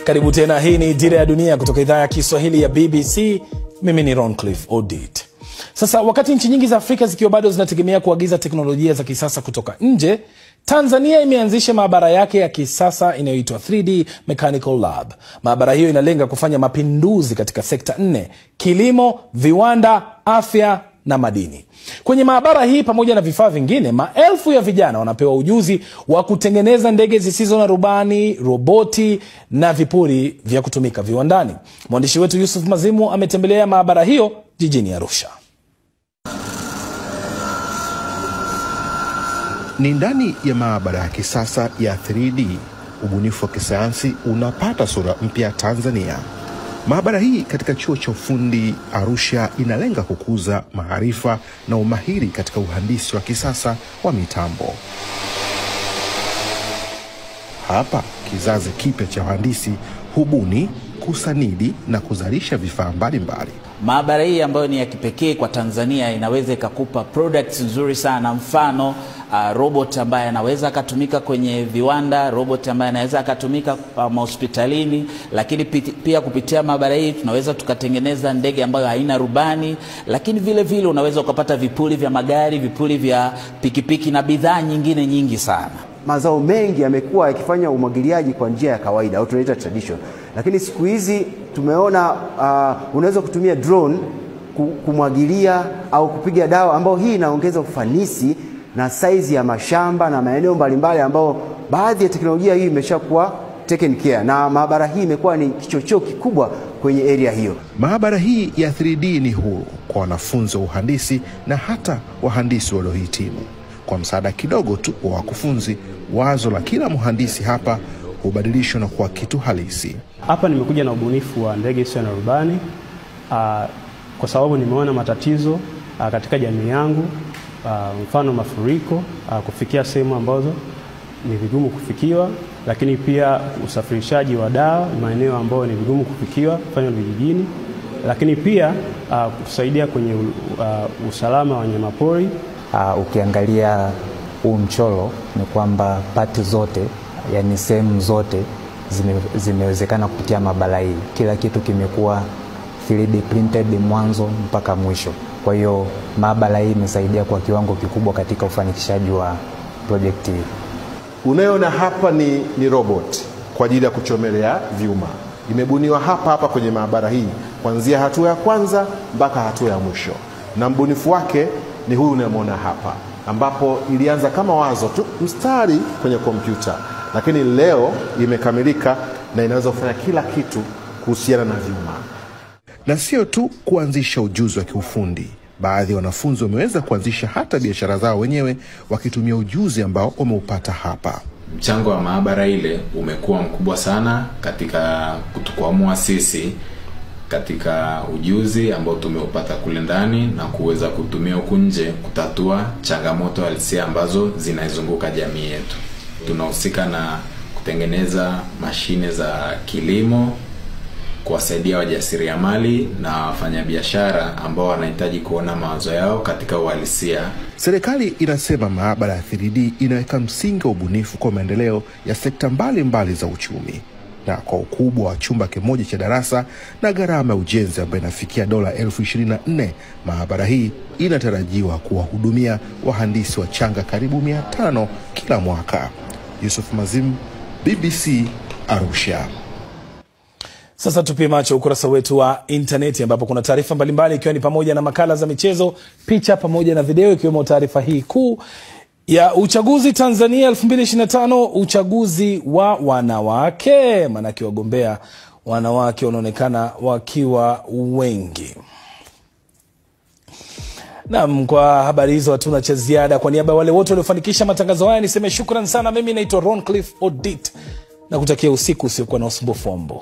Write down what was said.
Karibu tena, hii ni Dira ya Dunia kutoka idhaa ya Kiswahili ya BBC. Mimi ni Roncliffe Odit. Sasa wakati nchi nyingi za Afrika zikiwa bado zinategemea kuagiza teknolojia za kisasa kutoka nje, Tanzania imeanzisha maabara yake ya kisasa inayoitwa 3D Mechanical Lab. Maabara hiyo inalenga kufanya mapinduzi katika sekta 4: kilimo, viwanda, afya na madini. Kwenye maabara hii pamoja na vifaa vingine, maelfu ya vijana wanapewa ujuzi wa kutengeneza ndege zisizo na rubani, roboti na vipuri vya kutumika viwandani. Mwandishi wetu Yusuf Mazimu ametembelea maabara hiyo jijini Arusha. Ni ndani ya maabara ya kisasa ya 3D, ubunifu wa kisayansi unapata sura mpya Tanzania. Maabara hii katika chuo cha ufundi Arusha inalenga kukuza maarifa na umahiri katika uhandisi wa kisasa wa mitambo. Hapa kizazi kipya cha wahandisi hubuni, kusanidi na kuzalisha vifaa mbalimbali. Maabara hii ambayo ni ya kipekee kwa Tanzania inaweza ikakupa products nzuri sana. Mfano robot ambaye anaweza akatumika kwenye viwanda, robot ambaye anaweza akatumika hospitalini, lakini pia kupitia maabara hii tunaweza tukatengeneza ndege ambayo haina rubani, lakini vile vile unaweza ukapata vipuri vya magari, vipuri vya pikipiki na bidhaa nyingine nyingi sana. Mazao mengi yamekuwa yakifanya umwagiliaji kwa njia ya kawaida au tunaita tradition, lakini siku hizi tumeona unaweza kutumia drone kumwagilia au kupiga dawa, ambao hii inaongeza ufanisi na size ya mashamba na maeneo mbalimbali ambao baadhi ya teknolojia hii imeshakuwa taken care, na maabara hii imekuwa ni kichocheo kikubwa kwenye area hiyo. Maabara hii ya 3D ni huru kwa wanafunzi wa uhandisi na hata wahandisi waliohitimu. Kwa msaada kidogo tu wa wakufunzi, wazo la kila mhandisi hapa hubadilishwa na kuwa kitu halisi. Hapa nimekuja na ubunifu wa ndege isiyo na rubani kwa sababu nimeona matatizo katika jamii yangu, mfano mafuriko, kufikia sehemu ambazo ni vigumu kufikiwa, lakini pia usafirishaji wa dawa maeneo ambayo ni vigumu kufikiwa kufanywa vijijini, lakini pia kusaidia kwenye usalama wa wanyamapori. Ukiangalia huu mchoro ni kwamba pati zote, yani sehemu zote zimewezekana kupitia maabara hii. Kila kitu kimekuwa 3D printed mwanzo mpaka mwisho. Kwa hiyo maabara hii imesaidia kwa kiwango kikubwa katika ufanikishaji wa project hii. Unayoona hapa ni robot kwa ajili ya kuchomelea vyuma. Imebuniwa hapa kwenye maabara hii kuanzia hatua ya kwanza mpaka hatua ya mwisho. Na mbunifu wake ni huyu unayemwona hapa, ambapo ilianza kama wazo tu, mstari kwenye kompyuta, lakini leo imekamilika na inaweza kufanya kila kitu kuhusiana na vyuma. Na sio tu kuanzisha ujuzi wa kiufundi, baadhi ya wanafunzi wameweza kuanzisha hata biashara zao wenyewe wakitumia ujuzi ambao wameupata hapa. Mchango wa maabara ile umekuwa mkubwa sana katika kutukwamua sisi katika ujuzi ambao tumeupata kule ndani na kuweza kutumia huku nje kutatua changamoto halisia ambazo zinaizunguka jamii yetu. Tunahusika na kutengeneza mashine za kilimo, kuwasaidia wajasiriamali na wafanyabiashara ambao wanahitaji kuona mawazo yao katika uhalisia. Serikali inasema maabara ya 3D inaweka msingi wa ubunifu kwa maendeleo ya sekta mbalimbali za uchumi. Na kwa ukubwa wa chumba kimoja cha darasa na gharama ya ujenzi ambayo inafikia dola 24,000, maabara hii inatarajiwa kuwahudumia wahandisi wachanga karibu 500 kila mwaka. Yusuf Mazimu, BBC, Arusha. Sasa tupie macho ukurasa wetu wa interneti ambapo kuna taarifa mbalimbali, ikiwa ni pamoja na makala za michezo, picha pamoja na video, ikiwemo taarifa hii kuu ya uchaguzi Tanzania 2025, uchaguzi wa wanawake. Manake wagombea wanawake wanaonekana wakiwa wengi. Naam, kwa habari hizo hatuna cha ziada. Kwa niaba ya wale wote waliofanikisha matangazo haya niseme shukrani sana. Mimi naitwa Roncliffe Odit na kutakia usiku usiokuwa na usumbufu.